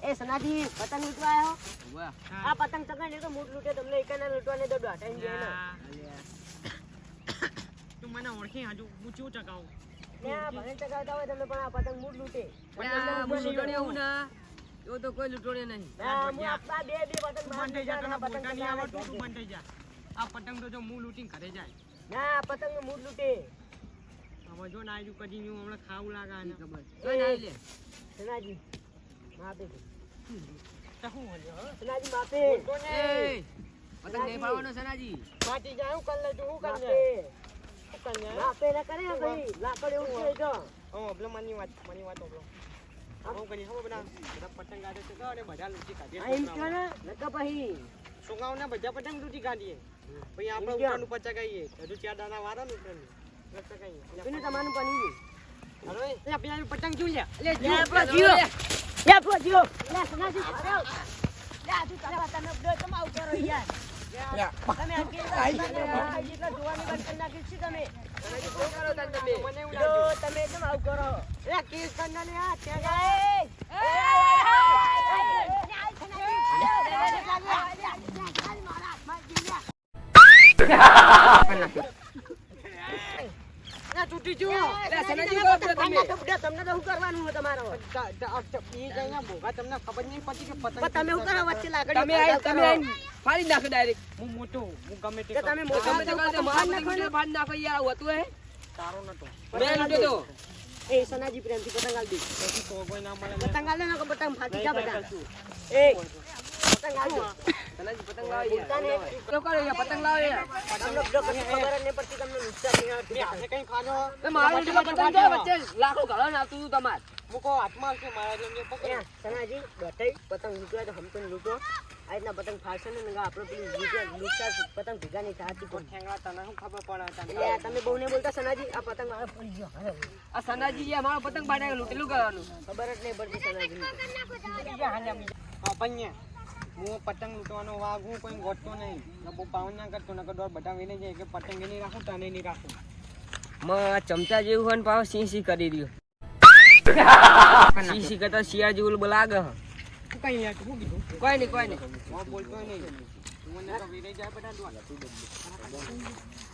એ સનાજી પતંગ લૂંટવા આવ્યો? આ પતંગ ચગાડે તો મૂડ લૂંટે તમને એકાના લૂંટવાને તો ડાટાઈ જાય ને. તું મને ઓળખી હજુ હું ચૂ ચગાવું. ત્યાં ભલે ચગાવતા હોય તમે પણ આ પતંગ મૂડ લૂંટે. તો કોઈ લૂંટોડે નહીં. ના હું આપા બે પતંગ બંધ થઈ જા, તને બોલતા નહીં આવડતું, તું બંધ થઈ જા. આ પતંગ તો જો મું લૂંટીને ઘરે જાય. ના પતંગ મૂડ લૂંટે. હવે જો ના આવ્યું કદી નું હમણાં ખાવું લાગે આને. ખબર કોઈ ના લે. સનાજી માપે તો શું હલ્યો સનાજી માપે એ પતંગ નહીં પાડવાનો સનાજી. માટી જાય હું કર લે તું હું કર લે. માપે ના કરે ભાઈ લાકડ એવું છે જો. પેલો મની વાત ઓબલો. હું કરી ખબર બધા પતંગ કાઢે છે અને બધા લૂંટી કાઢીએ. આ એમ કે ને નકા પછી સોગાવના બધા પતંગ લૂંટી કાઢીએ. પછી આપણે ઉપરનું પચકાઈએ. હજુ 4 દાના વાળા ને ઉપરનું. પચકાઈએ. એને તમારું પાણી હાલો એ પેલા પતંગ જોઈ લે. લે લે આપણો જીઓ લે આપણો જીઓ લે સનાજી મારો લે આ તું તારા તમે બે તમાવ કરો યાર તમે જેટલા જોવાની વાત કરી નાખી છે તમે સનાજી શું કરો તાન તમે? મને એવું જો લાગ્યું. તમે તમાવ કરો એ કેસ કરના ને આ ત્યાં તૂટી જો. સનાજી કરો તમે. તમને તો શું કરવાનું છે તમારો તમને ખબર નહીં પડતી કે પતંગ પણ તમે શું કરો વચ્ચે લાકડી તમે આઈ ફાડી નાખો ડાયરેક્ટ. હું મોટો હું ગમે તે કે તમે કરું. મોટા તમે તો કહો છો મારા પતંગ ફાડી નાખો યાર હોતું હે. તારો નતો મેં લૂંટ્યો તો. એ સનાજી પ્રેમથી પતંગ આલ દે પછી તો કોઈ ના મળે. પતંગ આલ દે ને પતંગ ફાટી જા બધા કશું. એ પતંગ આલ દે સનાજી પતંગ લાવો બોલતા ને યાર. શું કરો યાર પતંગ લાવો યાર. તમને જો કશું ખબર જ નહીં પડતી તમને નુકસાન નહીં બે આવતું. હાથે કઈ ખાજો. એ મારું લૂંટેલો પતંગ જો વચ્ચે લાખો ઘણો આવતું હતું તમાર. મૂકો હાથમાં આવશે મારા જેમ પકડ. એ સનાજી બેઠાઈ પતંગ લૂંટવા તો હમતો લૂંટો આ રીતના પતંગ ફાડશે ને આપણે પેલી લૂંટા પતંગ ભેગા નહીં થતી પણ ઠેંગડા તને શું ખબર પડે તને? એટલે તમે બહુ નહીં બોલતા સનાજી આ પતંગ મારે પડી ગયો હવે આ સનાજી યાર મારો પતંગ પાડે લૂંટેલું કરવાનું. ખબર જ નહીં પડતી સનાજી હા પન્યા હું પતંગ લૂંટવાનો વાઘ હું કોઈ ગોતતો નહીં. બહુ પાવન ના કરતો નકર ડોર બધા વેને જાય કે પતંગ નહીં રાખું તને નહીં રાખું. માં ચમચા જેવું હોય ને પાવ સી કરી રહ્યો. સી કરતા શિયાળ જેવું લાગે. તું કઈ યાર શું કીધું? કોઈ નહીં હું બોલતો નહીં. તું મને તો વેને જાય બધા ડોર.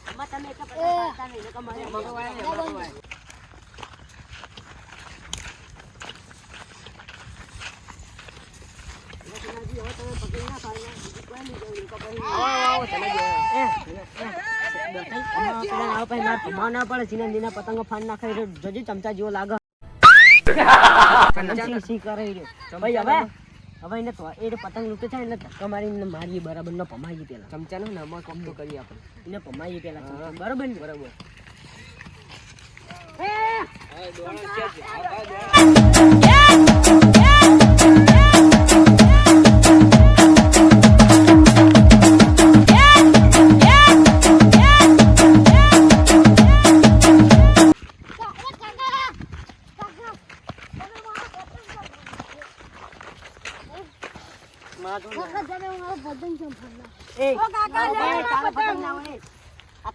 આમાં તમે એક પતંગ ફાડતા નહીં નકર મારે સનાજી હવે તમે પતંગ ના ફાડ્યા બીજું કોઈ નહીં જોયું નકર પછી ના પડે જીના દીના પતંગો ફાડ નાખે જજી ચમચા જેવો લાગે સી કરે ભાઈ હવે એને તો એ પતંગ લૂંટે છે એટલે ધક્કા મારીને મારીએ બરાબર ન પમાઈએ પેલા ચમચાનો ને અમાર કોમ તો કરીએ આપણે. એને પમાઈએ પેલા ચમચા બરાબર ને બરાબર.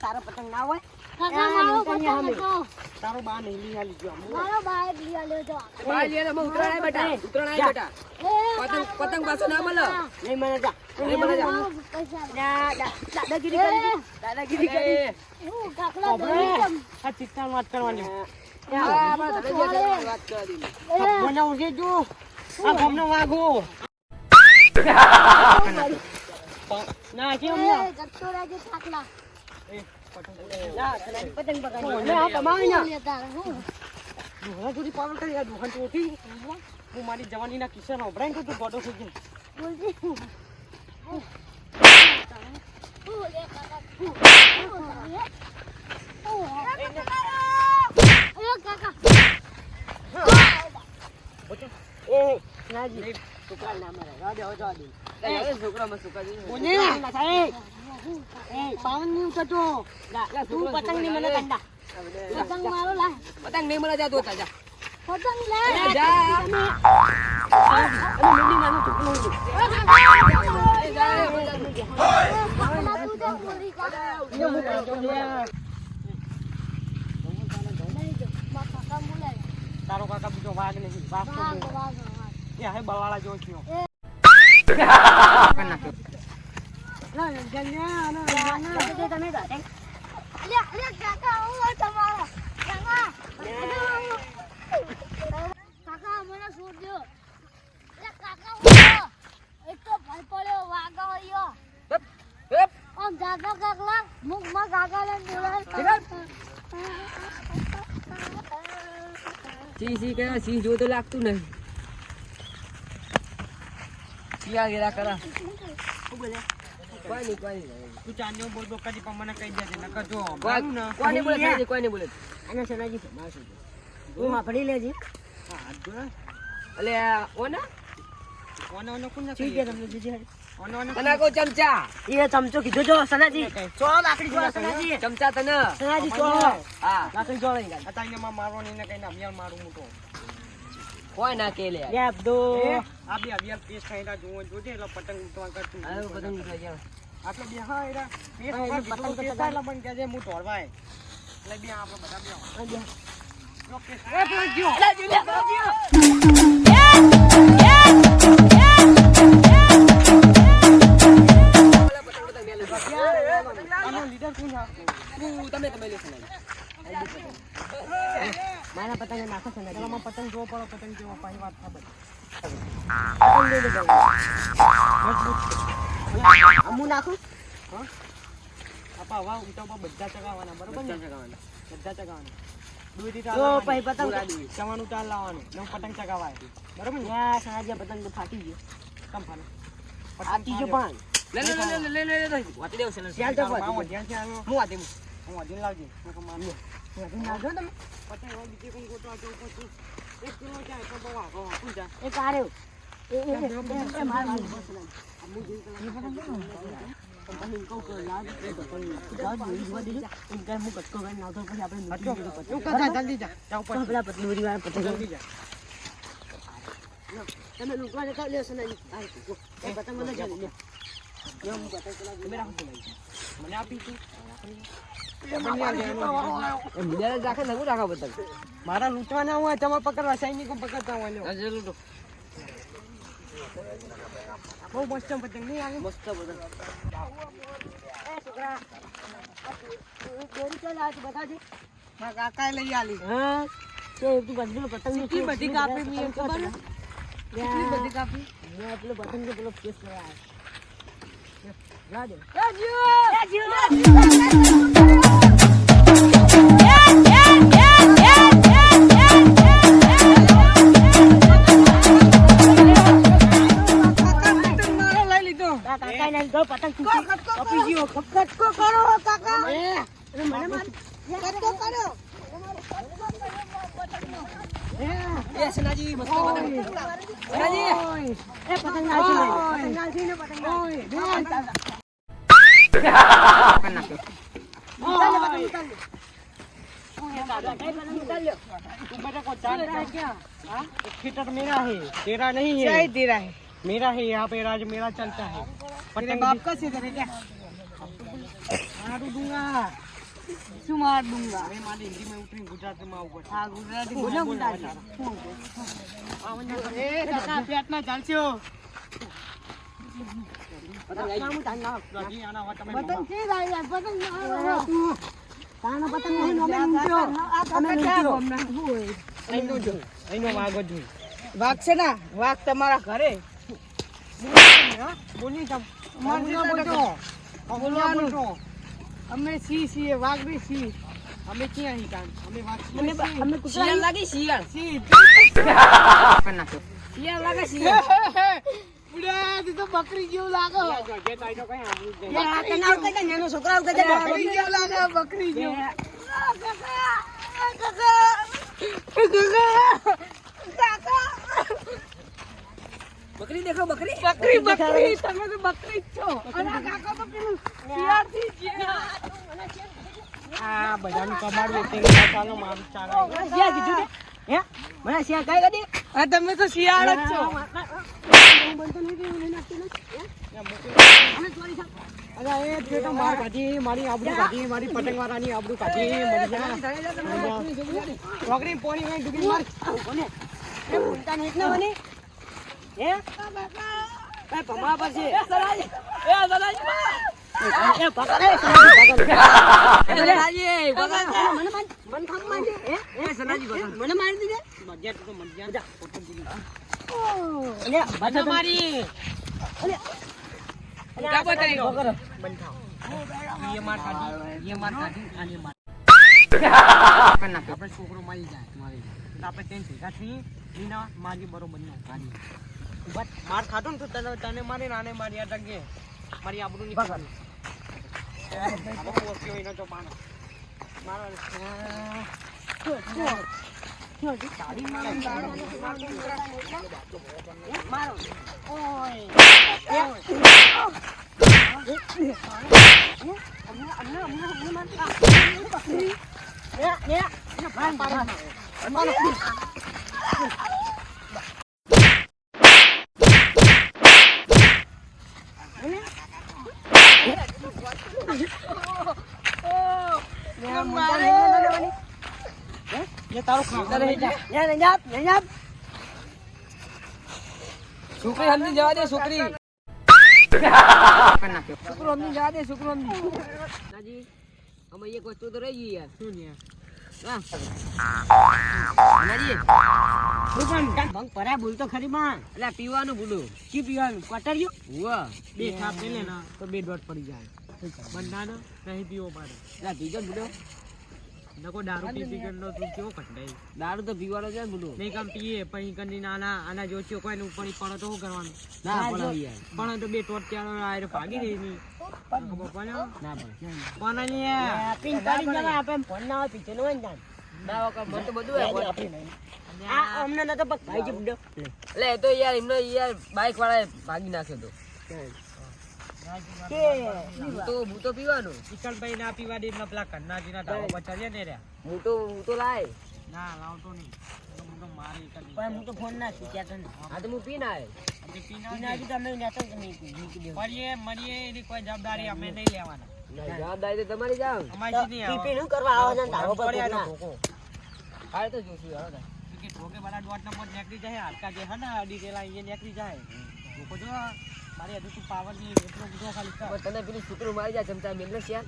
તારો પતંગ ના હોય તારો બા નહીં લઈ આલી ગયો બહાર લઈએ તો અમે ઉતરાય બેટા. પતંગ પાછો ના મળે. નહીં મને જા નહીં મળે જા. દાદાગીરી કરી દાદાગીરી કરી આ ચિત્તાની વાત કરવાની આપણા ધનંજય વાત કરવા દીધી. મને ઉઠે જો આ ગામનો વાઘો ના કેમ ના પતંગ પકડી આ કમાવી ના દુહા સુધી પાવર કરી આ દુહાન તો ઉઠી હું મારી જવાનીના કિસ્સા ઓભરાઈ તો તું ગોડો થઈ ગયો એ નાજી છોકરા ના મારે રાજા દે છોકરામાં છોકરા બોલે ના થાય એ પાવન ની ઉઠતો તું પતંગ ની મને કંડા પતંગ મારો લા પતંગ નહીં મળે જા તું જા. પતંગ લે જા. અને મંડી નાનું ટુકડું તારો કાકા બીજો વાઘ નહીં વાઘ તો એ હવે બલાળા જેવો થયો. કાકા મને છોડ દો. કાકા એક તો ભાઈ પડ્યો વાગા હોય આમ જાગા કાકલા મુખમાં કાકા ને બોલાય સી કરે સી જો તો લાગતું નહીં ક્યાં ગેરા કરા કોઈ નહીં તું ચાંદીઓ બોલ બોલ કરી પણ મને કહી દેજે નકર જો કોઈને બોલે સનાજી કોઈને બોલે અને સનાજી મારશું હું આપડી લેજી હા હાથ જોડે અલે ઓના ઓનો ઓનો કોને ઠીક છે તમને જીજી ઓનો ઓનો તને કો ચમચા એ ચમચો કીધું જો સનાજી ચો લાકડી જો સનાજી ચમચા તને સનાજી ચો હા લાકડી જો લઈ હતા એને માં મારવાનો એને કઈને અભિયાન મારું મોટો કોઈ ના કે લે લે દો આ બે અભિયાન પેસ ખાઈલા જોવો જોજે એટલે પતંગ ઉતવા કરતું હવે પતંગ ઉતરી ગયા આપણે બે હા એરા પેસ હા, ઉપર એટલે પતંગ પતંગ પેસ ખાઈલા પણ કહેજે હું તોડવાય એટલે બે આપણે બધા બે એ પેલો ગયો આનો લીડર કોણ છે તમે લે સનાજી મારા પતંગ નાખો સનાજી પેલામાં પતંગ જોવો પડો પતંગ જેવો પાછી વાત ખબર અમુ નાખું આપા વાવ ઉતા બધા ચગાવવાના બરોબર ને બધા ચગાવવાના દૂધી જો પછી પતંગ ચવાનું તાલ લાવવાનું ને પતંગ ચગાવાય બરોબર ને યા સનાજી પતંગ તો ફાટી ગયો કમ ફાલે આ ત્રીજો પણ લે વાતી દેવ સનાજી ચાલ તો મામો ધ્યાનથી આવ્યો હું વાતી હું વાદીને લાવજે નકર મારજો નાખો તમે પતંગ હવે બીજે કોણ ગોતવા જવું પછી 1 કિલો જાય તો બવા ગવા કોણ જાય એ કાર્યો એ માર જલ્દી જા જાવ પછી જલ્દી જા તમે લુકવાને કાઢ લ્યો સનાજી એ પતંગ મને ચાલી લ્યો યો હું પતંગ ચલાવી મને આપી તું એ મિલે રાખે નગુ રાખા પતંગ મારા લૂંટવાના હોય તમે પકડવા સૈનિકો પકડતા હોય લ્યો આજે લૂટો બહુ મસ્ત પતંગ નહીં આવે મસ્ત પતંગ એ છોકરા દોરી ચાલ આ બતાવજે મારા કાકાએ લઈ આલી હા તો તું બધું પતંગ કેટલી બધી કાપી મી ખબર ને કેટલી બધી કાપી મેં પેલો પતંગ કે પેલો કેસ લગાયા રાજો કાકા ને ગો પતંગ કપી ગયો કટકો કરો કાકા એ મને માર કટકો કરો એ સનાજી મસ્ત પતંગ સનાજી એ પતંગ નાખી ને પતંગ खिटर मेरा है तेरा नहीं है क्या तेरा है मेरा है यहाँ पे राज मेरा चलता है पतंग बाप का से करे क्या मारू दूंगा શું માર દૂંગા મેં મારી હિન્દી માં ઉતરી ગુજરાતી માં આવું પડે હા ગુજરાતી બોલો ગુજરાતી એ કાકા પેટ ના ચાલશો પતંગ આવું તાન ના રાજી આના વાત તમે પતંગ કે જાય પતંગ તું તાનો પતંગ નહીં અમે ઊંચો અમે ઊંચો અહીંનો વાગો જ વાઘ છે ને વાઘ તમારા ઘરે બોલી તમ બોલવાનું અમે સી સી વાઘ બી સી અમે ક્યાં હી કામ અમે વાત અમે શિયાળ લાગી શિયાળ સી શિયાળ લાગે શિયાળ બુડા તું તો બકરી જેવું લાગો જે તાઈનો કઈ આવું જ યાર આ નામ કઈ નાનો છોકરાઓ કઈ બકરી જેવું લાગે બકરી જેવું બકરી દેખો બકરી બકરી બકરી તમે તો બકરી જ છો અને કાકા તો પેલું શિયાળ થી આ બધાનું કબાડ વેચે ચાલો મારું ચાલે શિયાળ કીધું ને હે મને શિયાળ કઈ કદી આ તમે તો શિયાળ જ છો હું બનતો નહીં કે હું લઈને આપતી નથી અમે ચોરી થા અરે એ પેટો માર કાઢી મારી આબરૂ કાઢી મારી પતંગવાળાની આબરૂ કાઢી મરી જા છોકરી પોણી માં ડૂબી માર કોને એ બોલતા નહીં ને મને હે એ ભમા પછી એ સરાજી એ પકડ એ સરાજી મન ખામ મારી હે એ સરાજી પકડ મને મારી દીધે મજા તો મજા અલે બાજા મારી અલે કા બતાઈ પકડ મન ખામ ये मार काटी आने मार करना આપણે છોકરો મારી જાય મારી આપણે તેન ભેગા થઈ નીના મારી બરોબર ન કાઢી બટ માર ખાતો ને તો તને મારી નાને મારી આ ટકે મારી આબરૂ ની પકડ આપણે ઓકે હોય ન તો મારો છોકરી સમજી જવા દે છોકરી છોકરો સમજી જવા દે છોકરો સમજી નાજી અમે એક વસ્તુ તો રહી ગઈ યાર શું નાજી ભંગ પરા બોલ તો ખરી માં એટલે પીવાનું ભૂલું કી પીવાનું કટર્યું હુઆ બે થાપ લઈ લે ના તો બે ડોટ પડી જાય બંધાનો નહીં પીવો પાડે એટલે બીજો ભૂલો નકો દારૂ પી પી કરનો તું કેવો કટડાઈ દારૂ તો પીવાનો છે ભૂલો નહીં કામ પીએ પછી કની નાના આના જોચ્યો કોઈ ઉપર પડો તો શું કરવાનું ના પડે યાર પણ તો બે ટોટ ચાલો આરે ભાગી રહી ની પણ ના પણ ને પીન કરી જવા આપે ફોન ના હોય પીછે નો હોય ને ના વખત મન તો બધું આ અમને ન તો ભાઈ જ બુડો એટલે તો યાર એમને યાર બાઈક વાળાએ ભાગી નાખ્યો તો હું તો પીવાનું કિશનભાઈ ના પીવા દે એટલે પેલા કન્નાજી ના ઢાબા પર ચડ્યા ને રહ્યા હું તો લાય ના લાવતો નહીં હું તો મારી પણ હું તો ફોન ના શીખ્યા તને હા તો હું પીને આવે પીનાજી તો અમે નેતો મળીએ એની કોઈ જવાબદારી અમે નહીં લેવાના જવાબદારી તો તમારી જાવ અમારી નહીં પીપી નું કરવા આવો ને ઢાબા પર પડ્યા ઠોકો હારે તો જોશું હાલો કે ઠોકે બડા ડોટ નંબર નીકળી જાય હાડકા જે હે ને અડી ગયેલા એ નીકળી જાય ઠોકો જો મારી હજુ તું પાવર ની એટલો બધો ખાલી તને પેલી છોકરું મારી જાય ચમચા મેલને છે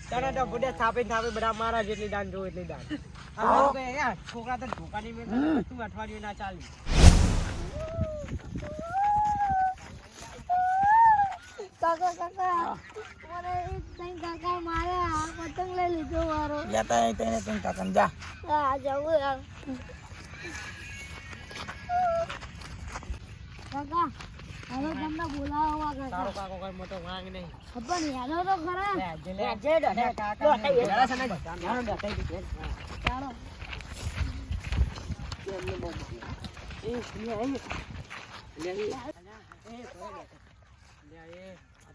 તને તો બુડે થાપે બધા મારા જેટલી દાન જો એટલી દાન આ તો યાર છોકરા તો ધોકાની મેલ તું અઠવાડિયું ના ચાલી કાકા મને તઈ કાકા મારે આ પતંગ લઈ લીધો મારો લેતા આય તને તું કાકા જા આ જાવું યાર કાકા હવે તમને બોલાવવા કાકા તારો કાકો કઈ મોટો વાંગ નહીં ખબર નહીં હાલો તો ખરા જે કાકા જરા સને જાનો દટાઈ દે ચાલો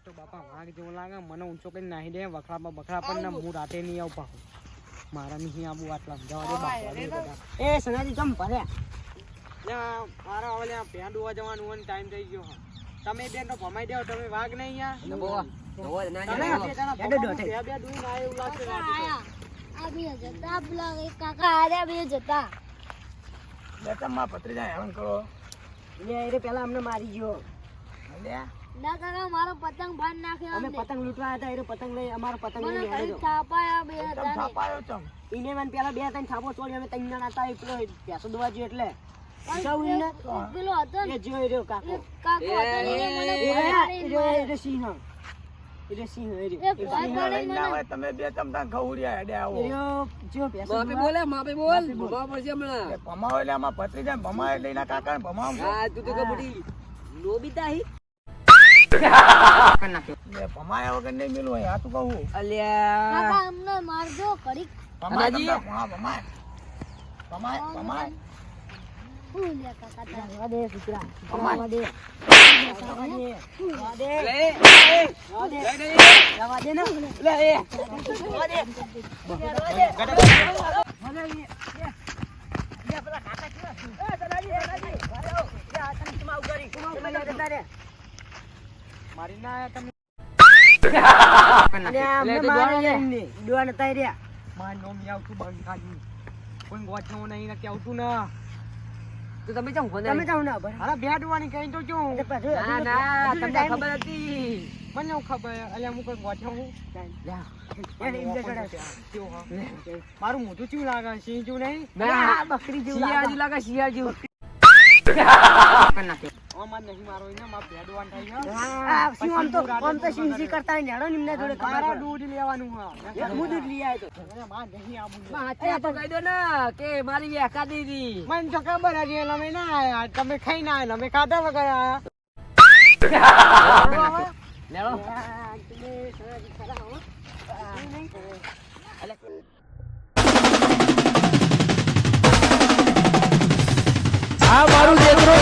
તો બાપા વાઘ જેવો લાગે મને ઊંચો કઈ નાહી દે વખરામાં બખરા પણ ના હું રાતે નહીં આવું પાછું મારા નહીં આવું આટલા જવા દે બાપા એ સનાજી જમ ભરે મારા હવે ભેંડ હોવા જવાનું હોય ટાઈમ થઈ ગયો તમે બેન તો ભમાઈ દેવો તમે વાઘ નહીં પેલા અમને મારી ગયો ના કાકા મારો પતંગ ભાન નાખ્યો અમે પતંગ લૂંટવા હતા એ પતંગ લઈ અમારો પતંગ લઈ મને છાપાયા બે એને મને પેલા બે ત્રણ છાપો છોડી અમે ત્રણ જણા હતા પેલો પેસો દવા જો એટલે પેલો હતો ને જોઈ રહ્યો કાકો કાકો હતો ને એ સિંહ તમે બે ચમચા ખવડ્યા હેડે આવો માપે બોલ ભમા પડશે હમણાં ભમાવો એટલે આમાં પતરી જાય ભમાવે એટલે એના કાકા ને ભમાવો હા તું તો કબડ્ડી લોબીતા હી ભમાયા વગર નહીં મેલું હોય આ તું કહું અલ્યા કાકા અમને મારજો ઘડીક ભમાય ભમાય હું લે કાકા જવા દે કૂતરા ભમાય દે ને લે એ મારી ના તમે ડોન નતા રહ્યા માર નોમ આવતું બંધ કાઢી કોઈ ગોચનો નહીં કે આવતું ના તો તમે ચમ ફોન તમે જાવ ના ભરે અરે બેડવાની કઈ તો જો ના ના તમને ખબર હતી મને ખબર અલ્યા હું કોઈ ગોઠ્યો હું જા મારું મોઢું ચેવું લાગે સિંહ જેવું નહીં ના બકરી જેવું શિયાળ જેવું લાગે શિયાળ જેવું ઓમાં નહીં મારો એને માં બેડવાન થઈ હા શું આમ તો સિંહ કરતા નેડો નિમને જોડે મારા દૂધ લેવાનું હા હું દૂધ લઈ આવ્યો તો માં નહીં આવું હાથે તો કહી દો ને કે મારી વ્યાખા દીધી મને તો ખબર હતી અમે ના આયા તમે ખાઈ ના આયા અમે ખાધા વગર આયા લેડો આ મારું દેશનો